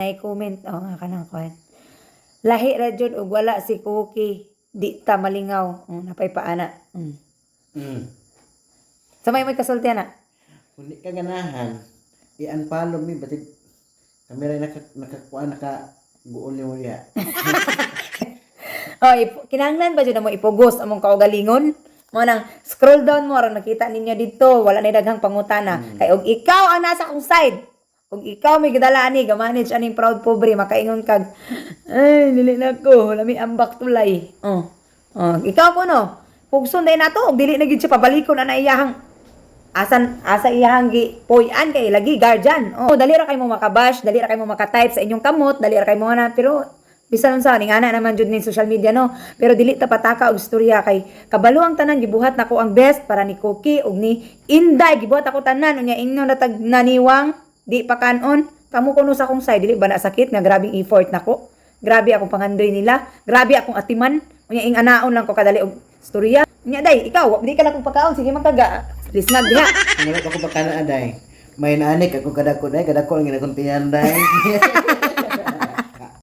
Ay comment nga kanang kwan. Lahi ra jud og wala si Cookie, di ta malingaw. Napay paana. Sa may kasulti na. Kundi ka ganahan, i-unfollow mi batig kamera nakakuan guol ni mo diha. Kinahanglan ba jud na mo ipugos among kaugalingon? Mo nang scroll down mo ra nakita ninyo dito, wala na daghang pangutana. Kay og ikaw ang nasa akong side. Og ikaw may gidala ani ga-manage aning proud pobre makaingon kag ay dili na ko lami ambak tulay. Ikaw ko no. Pugson day nato og dili na gid siya pabalikon ana iyahang asa iyahang gi puy-an kay lagi guardian. Dali ra kay mo makabash, dali ra kay mo maka-type sa inyong kamot, dali ra kay mo na pero bisan unsa ning ana naman jud ning social media no. Pero dili ta pataka og istorya kay kabalo ang tanan gibuhat nako ang best para ni Cookie og ni Inday gibuhat ako tanan unya ingnon natag naniwang di pa kanon kamo kuno sa akong side dili ba na sakit nga grabing effort nako. Grabe akong pangandoy nila, grabe akong atiman unya ing anaon lang ko kadali og istorya. Unya day ikaw di ka lang kong pagkaon sige magkaga. Lisnag diha. Ano ko bakana aday. May naanik ako kadako day, kadako ang ginakuntihan day.